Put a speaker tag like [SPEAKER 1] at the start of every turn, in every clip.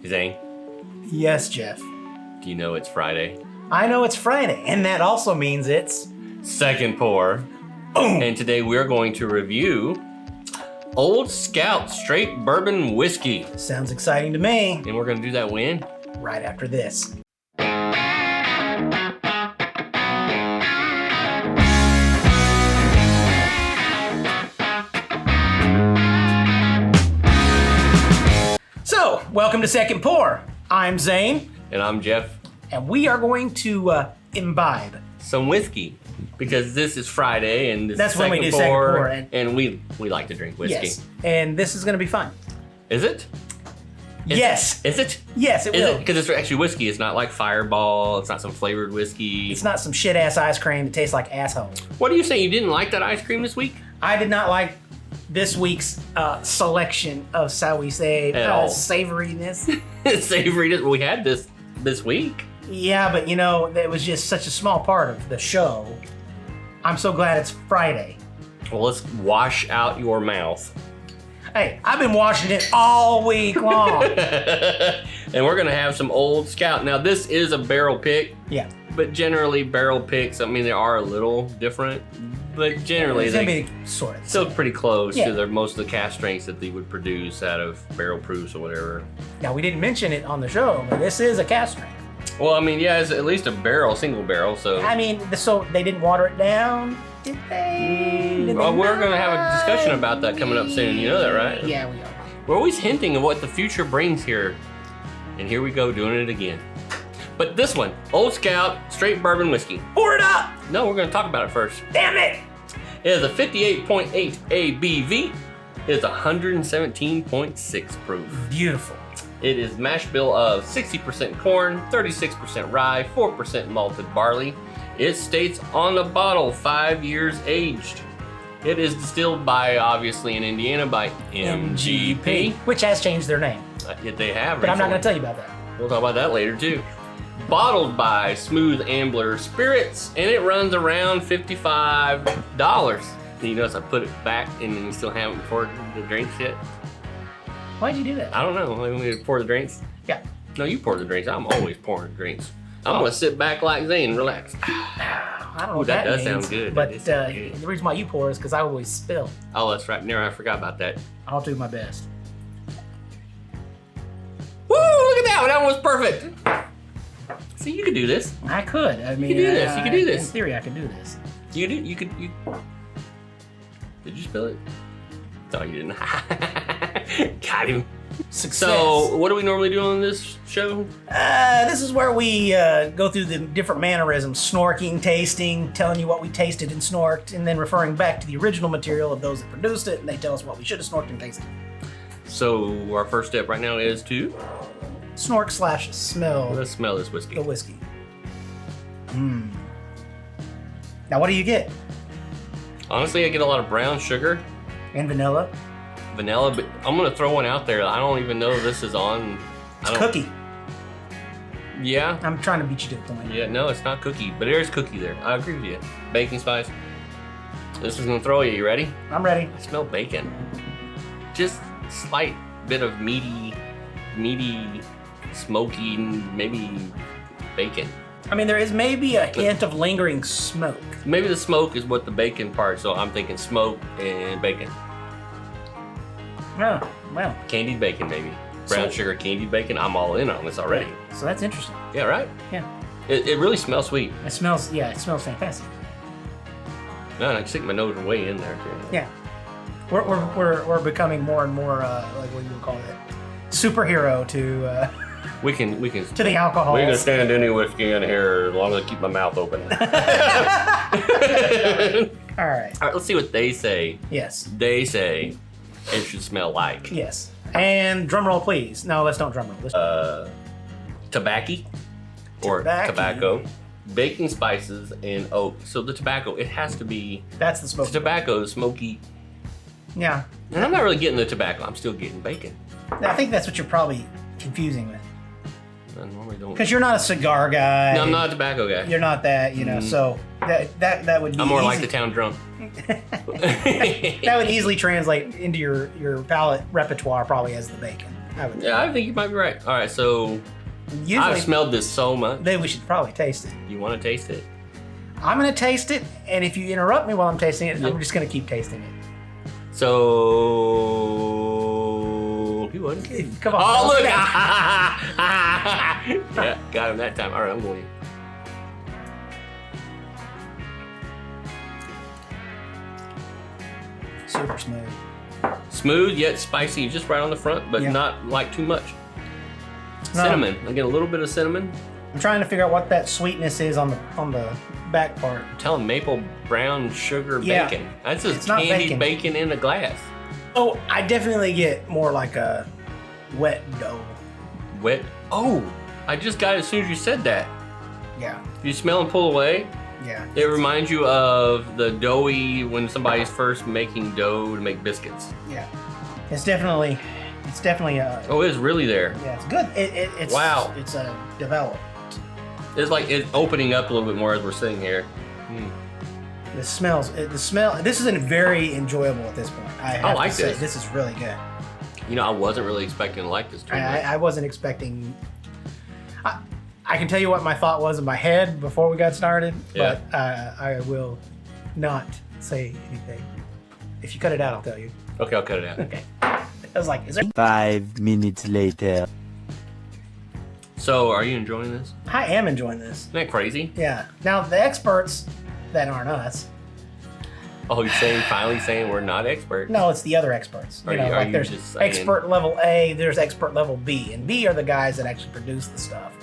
[SPEAKER 1] Zane,
[SPEAKER 2] Yes, Jeff.
[SPEAKER 1] do you know it's Friday?
[SPEAKER 2] I know it's Friday, and that also means it's...
[SPEAKER 1] Second pour.
[SPEAKER 2] Boom!
[SPEAKER 1] And today we're going to review Old Scout Straight Bourbon Whiskey.
[SPEAKER 2] Sounds exciting to me.
[SPEAKER 1] And we're going to do that when?
[SPEAKER 2] Right after this. So, welcome to Second Pour. I'm Zane,
[SPEAKER 1] And I'm Jeff.
[SPEAKER 2] and we are going to imbibe.
[SPEAKER 1] Some whiskey. Because this is Friday and this
[SPEAKER 2] That's
[SPEAKER 1] is
[SPEAKER 2] when we do second pour,
[SPEAKER 1] and we like to drink whiskey.
[SPEAKER 2] Yes, and this is going to be fun.
[SPEAKER 1] Is it?
[SPEAKER 2] Yes.
[SPEAKER 1] Is it?
[SPEAKER 2] Yes, it
[SPEAKER 1] Is
[SPEAKER 2] will.
[SPEAKER 1] it? Because it's actually whiskey. It's not like Fireball. It's not some flavored whiskey.
[SPEAKER 2] It's not some shit-ass ice cream that tastes like asshole.
[SPEAKER 1] What do you say? You didn't like that ice cream this week?
[SPEAKER 2] I did not like this week's selection of, shall we say,
[SPEAKER 1] At all.
[SPEAKER 2] savouriness.
[SPEAKER 1] Savory. We had this week.
[SPEAKER 2] Yeah, but you know, it was just such a small part of the show. I'm so glad it's Friday.
[SPEAKER 1] Well, let's wash out your mouth.
[SPEAKER 2] Hey, I've been washing it all week long.
[SPEAKER 1] And we're going to have some Old Scout. Now, this is a barrel pick,
[SPEAKER 2] Yeah.
[SPEAKER 1] but generally barrel picks, I mean, they are a little different, but generally
[SPEAKER 2] It's
[SPEAKER 1] they
[SPEAKER 2] gonna be sort of.
[SPEAKER 1] still pretty close
[SPEAKER 2] Yeah.
[SPEAKER 1] to most of the cast strengths that they would produce out of barrel proofs or whatever.
[SPEAKER 2] Now, we didn't mention it on the show, but this is a cast strength.
[SPEAKER 1] Well, I mean, yeah, it's at least a barrel, single barrel, so...
[SPEAKER 2] I mean, so they didn't water it down, did they? Did
[SPEAKER 1] Well,
[SPEAKER 2] they
[SPEAKER 1] we're going to have a
[SPEAKER 2] not?
[SPEAKER 1] discussion about that coming up soon. You know that, right?
[SPEAKER 2] Yeah, we are.
[SPEAKER 1] We're always hinting of what the future brings here. And here we go, doing it again. But this one, Old Scout Straight Bourbon Whiskey.
[SPEAKER 2] Pour it up!
[SPEAKER 1] No, we're going to talk about it first.
[SPEAKER 2] Damn it!
[SPEAKER 1] It is a 58.8 ABV. It is 117.6 proof.
[SPEAKER 2] Beautiful.
[SPEAKER 1] It is mash bill of 60% corn, 36% rye, 4% malted barley. It states on the bottle 5 years aged. It is distilled by, obviously in Indiana, by MGP.
[SPEAKER 2] Which has changed their name.
[SPEAKER 1] They have.
[SPEAKER 2] But I'm not
[SPEAKER 1] recently.
[SPEAKER 2] going to tell you about that.
[SPEAKER 1] We'll talk about that later too. Bottled by Smooth Ambler Spirits, and it runs around $55. And you notice I put it back and we still haven't poured the drinks yet.
[SPEAKER 2] Why'd you do that?
[SPEAKER 1] I don't know. Want me to pour the drinks?
[SPEAKER 2] Yeah.
[SPEAKER 1] No, you pour the drinks. I'm always pouring drinks. I'm gonna sit back like Zane and relax.
[SPEAKER 2] I don't know
[SPEAKER 1] Ooh,
[SPEAKER 2] what
[SPEAKER 1] that does
[SPEAKER 2] means,
[SPEAKER 1] sound good.
[SPEAKER 2] But
[SPEAKER 1] That does sound good.
[SPEAKER 2] the reason why you pour is because I always spill.
[SPEAKER 1] Oh, that's right. Never, I forgot about that.
[SPEAKER 2] I'll do my best.
[SPEAKER 1] Woo! Look at that one. That one was perfect. See, you could do this.
[SPEAKER 2] I could. I mean,
[SPEAKER 1] do this. You could do this.
[SPEAKER 2] In theory, I could do this.
[SPEAKER 1] You could do. You could. You. Did you spill it? No, you didn't. Got him.
[SPEAKER 2] Success.
[SPEAKER 1] So, what do we normally do on this show?
[SPEAKER 2] This is where we go through the different mannerisms, snorking, tasting, telling you what we tasted and snorked, and then referring back to the original material of those that produced it, and they tell us what we should have snorked and tasted.
[SPEAKER 1] So, our first step right now is to
[SPEAKER 2] Snork/smell
[SPEAKER 1] let's smell this whiskey.
[SPEAKER 2] the whiskey. Now, what do you get?
[SPEAKER 1] Honestly, I get a lot of brown sugar,
[SPEAKER 2] And vanilla.
[SPEAKER 1] vanilla, but I'm gonna throw one out there. I don't even know if this is on.
[SPEAKER 2] It's cookie.
[SPEAKER 1] Yeah.
[SPEAKER 2] I'm trying to beat you to the point.
[SPEAKER 1] Yeah, no, it's not cookie, but there's cookie there. I agree with you. Baking spice. This is gonna throw you. You ready?
[SPEAKER 2] I'm ready.
[SPEAKER 1] I smell bacon. Just slight bit of meaty, smoky, maybe bacon.
[SPEAKER 2] I mean, there is maybe a hint of lingering smoke.
[SPEAKER 1] Maybe the smoke is what the bacon part, so I'm thinking smoke and bacon.
[SPEAKER 2] Oh, well,
[SPEAKER 1] Candied bacon, maybe. Brown sugar candied bacon. I'm all in on this already.
[SPEAKER 2] so that's interesting.
[SPEAKER 1] Yeah, right?
[SPEAKER 2] Yeah.
[SPEAKER 1] It really smells sweet.
[SPEAKER 2] It smells fantastic.
[SPEAKER 1] No, and I can stick my nose way in there too.
[SPEAKER 2] Yeah. We're becoming more and more, like what you would call it, superhero to
[SPEAKER 1] We can
[SPEAKER 2] to the alcohol.
[SPEAKER 1] we can stand any whiskey in here as long as I keep my mouth open.
[SPEAKER 2] All right.
[SPEAKER 1] All right, let's see what they say.
[SPEAKER 2] Yes.
[SPEAKER 1] They say it should smell like
[SPEAKER 2] Yes. And drum roll, please. No, let's don't drum roll. Let's
[SPEAKER 1] tobacco or
[SPEAKER 2] Tobacco.
[SPEAKER 1] tobacco, baking spices, and oak. So the tobacco, it has to be
[SPEAKER 2] That's the smoke.
[SPEAKER 1] the tobacco, is smoky.
[SPEAKER 2] Yeah.
[SPEAKER 1] And I'm not really getting the tobacco. I'm still getting bacon.
[SPEAKER 2] I think that's what you're probably confusing with.
[SPEAKER 1] I normally don't.
[SPEAKER 2] Because you're not a cigar guy.
[SPEAKER 1] No, I'm not a tobacco guy.
[SPEAKER 2] You're not that, you know. So that would be.
[SPEAKER 1] I'm more
[SPEAKER 2] easy.
[SPEAKER 1] like the town drunk.
[SPEAKER 2] That would easily translate into your palate repertoire probably as the bacon.
[SPEAKER 1] Yeah, I think you might be right. All right, so
[SPEAKER 2] Usually,
[SPEAKER 1] I've smelled this so much.
[SPEAKER 2] then we should probably taste it.
[SPEAKER 1] You want to taste it?
[SPEAKER 2] I'm gonna taste it, and if you interrupt me while I'm tasting it, I'm just gonna keep tasting it.
[SPEAKER 1] So he won.
[SPEAKER 2] Come on.
[SPEAKER 1] Oh look! Yeah, got him that time. All right, I'm going.
[SPEAKER 2] Super smooth.
[SPEAKER 1] Smooth yet spicy, just right on the front, but not like too much.
[SPEAKER 2] No.
[SPEAKER 1] Cinnamon. I get a little bit of cinnamon.
[SPEAKER 2] I'm trying to figure out what that sweetness is on the back part.
[SPEAKER 1] I'm telling maple brown sugar
[SPEAKER 2] Yeah.
[SPEAKER 1] bacon. That's just
[SPEAKER 2] It's not
[SPEAKER 1] candied bacon in a glass.
[SPEAKER 2] Oh, I definitely get more like a wet dough.
[SPEAKER 1] Wet. Oh, I just got it as soon as you said that.
[SPEAKER 2] Yeah.
[SPEAKER 1] You smell and pull away.
[SPEAKER 2] Yeah.
[SPEAKER 1] It reminds you of the doughy when somebody's first making dough to make biscuits.
[SPEAKER 2] Yeah. It's definitely
[SPEAKER 1] Oh, it's really there.
[SPEAKER 2] yeah, it's good. It's
[SPEAKER 1] Wow.
[SPEAKER 2] It's developed.
[SPEAKER 1] It's like it's opening up a little bit more as we're sitting here.
[SPEAKER 2] The smell. This is very enjoyable at this point. I have
[SPEAKER 1] like
[SPEAKER 2] to say,
[SPEAKER 1] this.
[SPEAKER 2] this is really good.
[SPEAKER 1] You know, I wasn't really expecting to like this too much.
[SPEAKER 2] I wasn't expecting. I can tell you what my thought was in my head before we got started,
[SPEAKER 1] Yeah.
[SPEAKER 2] but I will not say anything. If you cut it out, I'll tell you.
[SPEAKER 1] Okay, I'll cut it out.
[SPEAKER 2] Okay. I was like, is there?
[SPEAKER 3] 5 minutes later.
[SPEAKER 1] So, are you enjoying this?
[SPEAKER 2] I am enjoying this.
[SPEAKER 1] Isn't that crazy?
[SPEAKER 2] Yeah. Now the experts that aren't us.
[SPEAKER 1] Oh, you're finally saying we're not experts?
[SPEAKER 2] No, it's the other experts.
[SPEAKER 1] Are you
[SPEAKER 2] there's
[SPEAKER 1] just saying-
[SPEAKER 2] expert level A, there's expert level B, and B are the guys that actually produce the stuff.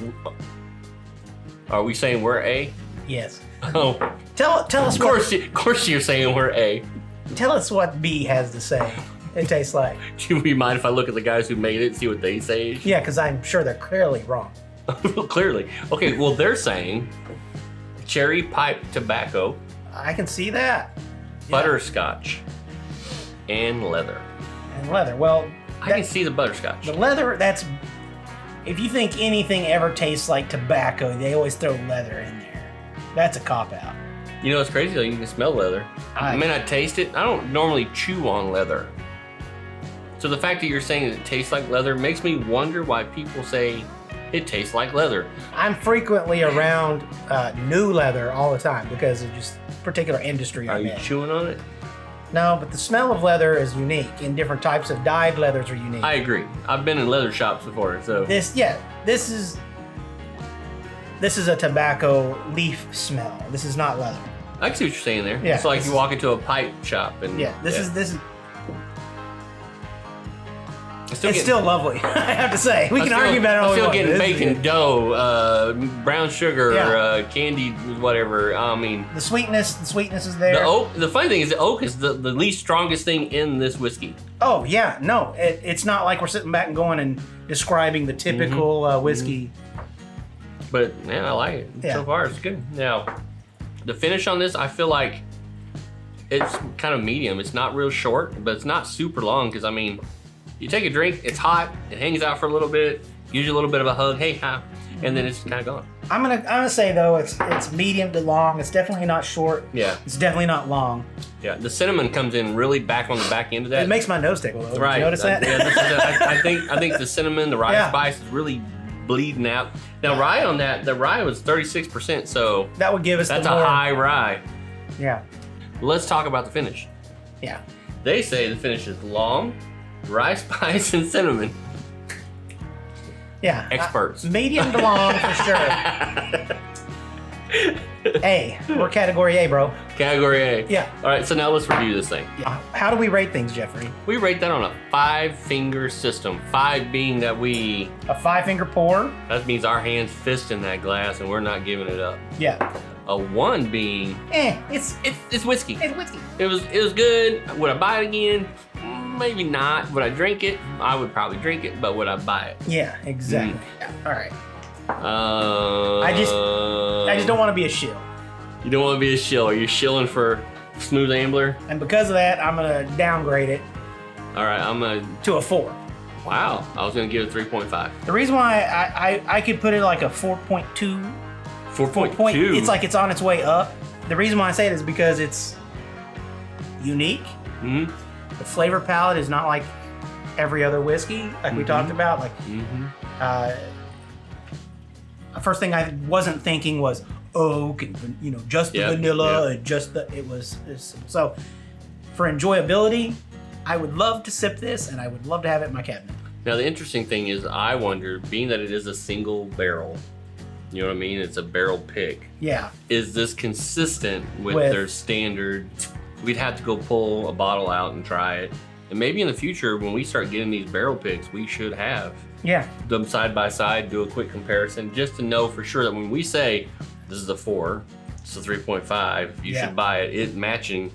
[SPEAKER 1] Are we saying we're A?
[SPEAKER 2] Yes.
[SPEAKER 1] Oh,
[SPEAKER 2] Tell us
[SPEAKER 1] of course you're saying we're A.
[SPEAKER 2] tell us what B has to say. It tastes like.
[SPEAKER 1] Do we mind if I look at the guys who made it and see what they say?
[SPEAKER 2] Yeah, because I'm sure they're clearly wrong.
[SPEAKER 1] Clearly. Okay, well, they're saying cherry pipe tobacco,
[SPEAKER 2] I can see that.
[SPEAKER 1] butterscotch, and leather.
[SPEAKER 2] And leather. Well,
[SPEAKER 1] I can see the butterscotch.
[SPEAKER 2] the leather, that's. If you think anything ever tastes like tobacco, they always throw leather in there. That's a cop out.
[SPEAKER 1] You know what's crazy though? You can smell leather. I may not taste it. I don't normally chew on leather. So the fact that you're saying it tastes like leather makes me wonder why people say it tastes like leather.
[SPEAKER 2] I'm frequently around new leather all the time because of just particular industry
[SPEAKER 1] Are
[SPEAKER 2] I'm
[SPEAKER 1] you
[SPEAKER 2] in.
[SPEAKER 1] chewing on it?
[SPEAKER 2] No, but the smell of leather is unique, and different types of dyed leathers are unique.
[SPEAKER 1] I agree. I've been in leather shops before, so
[SPEAKER 2] This is a tobacco leaf smell. This is not leather.
[SPEAKER 1] I can see what you're saying there.
[SPEAKER 2] Yeah,
[SPEAKER 1] It's like
[SPEAKER 2] this
[SPEAKER 1] you
[SPEAKER 2] is-
[SPEAKER 1] walk into a pipe shop and
[SPEAKER 2] Yeah, this is
[SPEAKER 1] It's
[SPEAKER 2] it's still lovely. I have to say, we can argue about it all
[SPEAKER 1] I'm
[SPEAKER 2] we
[SPEAKER 1] still
[SPEAKER 2] want,
[SPEAKER 1] getting
[SPEAKER 2] but this is
[SPEAKER 1] bacon
[SPEAKER 2] good.
[SPEAKER 1] dough, brown sugar,
[SPEAKER 2] Yeah.
[SPEAKER 1] candied whatever. I mean,
[SPEAKER 2] The sweetness is there.
[SPEAKER 1] the oak. The funny thing is, the oak is the least strongest thing in this whiskey.
[SPEAKER 2] Oh yeah, no, it's not like we're sitting back and going and describing the typical whiskey.
[SPEAKER 1] But yeah, I like it.
[SPEAKER 2] Yeah.
[SPEAKER 1] So far, it's good. Now, the finish on this, I feel like it's kind of medium. It's not real short, but it's not super long because I mean, you take a drink, it's hot, it hangs out for a little bit, gives you a little bit of a hug, hey, hi, and then it's kind of gone.
[SPEAKER 2] I'm gonna say though, it's medium to long. It's definitely not short.
[SPEAKER 1] Yeah,
[SPEAKER 2] It's definitely not long.
[SPEAKER 1] yeah. The cinnamon comes in really back on the back end of that.
[SPEAKER 2] It makes my nose tickle. Though.
[SPEAKER 1] Right.
[SPEAKER 2] Did you notice that?
[SPEAKER 1] Yeah, this is I think the cinnamon, the rye
[SPEAKER 2] Yeah.
[SPEAKER 1] spice is really bleeding out. Now, rye on that, the rye was 36%, so
[SPEAKER 2] That would give us
[SPEAKER 1] that's
[SPEAKER 2] the
[SPEAKER 1] a
[SPEAKER 2] more,
[SPEAKER 1] high rye.
[SPEAKER 2] Yeah,
[SPEAKER 1] Let's talk about the finish.
[SPEAKER 2] yeah.
[SPEAKER 1] They say the finish is long, rye spice, and cinnamon.
[SPEAKER 2] Yeah.
[SPEAKER 1] Experts.
[SPEAKER 2] Medium to long for sure. A. We're category A, bro.
[SPEAKER 1] Category A.
[SPEAKER 2] Yeah.
[SPEAKER 1] All right, so now let's review this thing.
[SPEAKER 2] How do we rate things, Jeffrey?
[SPEAKER 1] We rate that on a 5-finger system. 5 being that
[SPEAKER 2] A 5-finger pour?
[SPEAKER 1] that means our hands fist in that glass and we're not giving it up.
[SPEAKER 2] Yeah.
[SPEAKER 1] A 1 being
[SPEAKER 2] It's
[SPEAKER 1] it's whiskey.
[SPEAKER 2] whiskey.
[SPEAKER 1] It was good. Would I buy it again? Maybe not. Would I drink it? I would probably drink it, but would I buy it?
[SPEAKER 2] Yeah, exactly. Yeah. All right.
[SPEAKER 1] I
[SPEAKER 2] I just don't want to be a shill.
[SPEAKER 1] You don't want to be a shill. Are you shilling for Smooth Ambler?
[SPEAKER 2] And because of that, I'm gonna downgrade it
[SPEAKER 1] All right, I'm a.
[SPEAKER 2] to a 4.
[SPEAKER 1] Wow, I was gonna give it 3.5.
[SPEAKER 2] The reason why I could put it like a 4.2
[SPEAKER 1] 4.2.
[SPEAKER 2] it's like it's on its way up. The reason why I say it is because it's unique.
[SPEAKER 1] Hmm.
[SPEAKER 2] The flavor palette is not like every other whiskey, like we talked about. Like, the first thing I wasn't thinking was oak and just the vanilla and just the so for enjoyability, I would love to sip this and I would love to have it in my cabinet.
[SPEAKER 1] Now the interesting thing is, I wonder, being that it is a single barrel, you know what I mean? It's a barrel pick.
[SPEAKER 2] Yeah.
[SPEAKER 1] Is this consistent with their standard? We'd have to go pull a bottle out and try it. And maybe in the future, when we start getting these barrel picks, we should have them side by side, do a quick comparison, just to know for sure that when we say this is a 4, it's a 3.5, you should buy it. It's matching.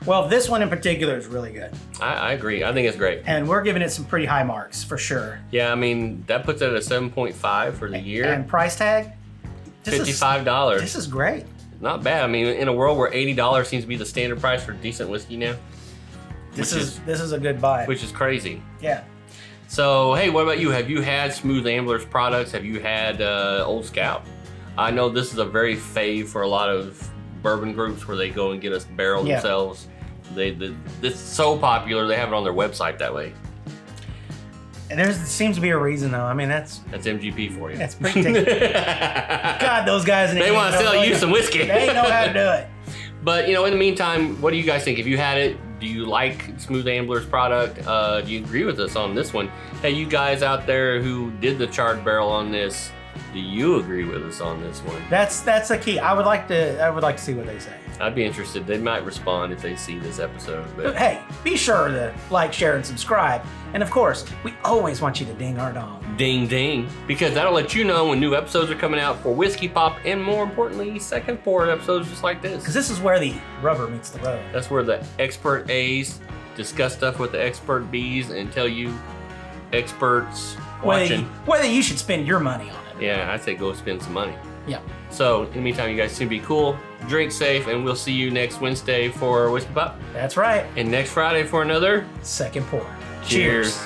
[SPEAKER 2] Well, this one in particular is really good.
[SPEAKER 1] I agree. I think it's great.
[SPEAKER 2] And we're giving it some pretty high marks for sure.
[SPEAKER 1] Yeah, I mean, that puts it at a 7.5 for the year.
[SPEAKER 2] And price tag?
[SPEAKER 1] $55.
[SPEAKER 2] This is great.
[SPEAKER 1] Not bad. I mean, in a world where $80 seems to be the standard price for decent whiskey now.
[SPEAKER 2] This is a good buy.
[SPEAKER 1] Which is crazy.
[SPEAKER 2] Yeah.
[SPEAKER 1] So, hey, what about you? Have you had Smooth Ambler's products? Have you had Old Scout? I know this is a very fave for a lot of bourbon groups where they go and get a barrel themselves. It's so popular, they have it on their website that way.
[SPEAKER 2] And there seems to be a reason, though. I mean, that's
[SPEAKER 1] MGP for you.
[SPEAKER 2] That's pretty tasty. God, those guys
[SPEAKER 1] they want to sell you some whiskey.
[SPEAKER 2] They know how to do it.
[SPEAKER 1] But, in the meantime, what do you guys think? If you had it, do you like Smooth Ambler's product? Do you agree with us on this one? Hey, you guys out there who did the charred barrel on this, do you agree with us on this one?
[SPEAKER 2] That's the key. I would like to see what they say.
[SPEAKER 1] I'd be interested. They might respond if they see this episode. But
[SPEAKER 2] hey, be sure to like, share, and subscribe. And of course, we always want you to ding our dong.
[SPEAKER 1] Ding ding. Because that'll let you know when new episodes are coming out for Whiskey Pop, and more importantly, second pour episodes just like this.
[SPEAKER 2] Because this is where the rubber meets the road.
[SPEAKER 1] That's where the expert A's discuss stuff with the expert B's and tell you experts watching
[SPEAKER 2] whether you should spend your money on it.
[SPEAKER 1] Yeah, I'd say go spend some money.
[SPEAKER 2] Yeah.
[SPEAKER 1] So, in the meantime, you guys seem to be cool. Drink safe, and we'll see you next Wednesday for Whiskey Pop.
[SPEAKER 2] That's right.
[SPEAKER 1] And next Friday for another
[SPEAKER 2] second pour.
[SPEAKER 1] Cheers.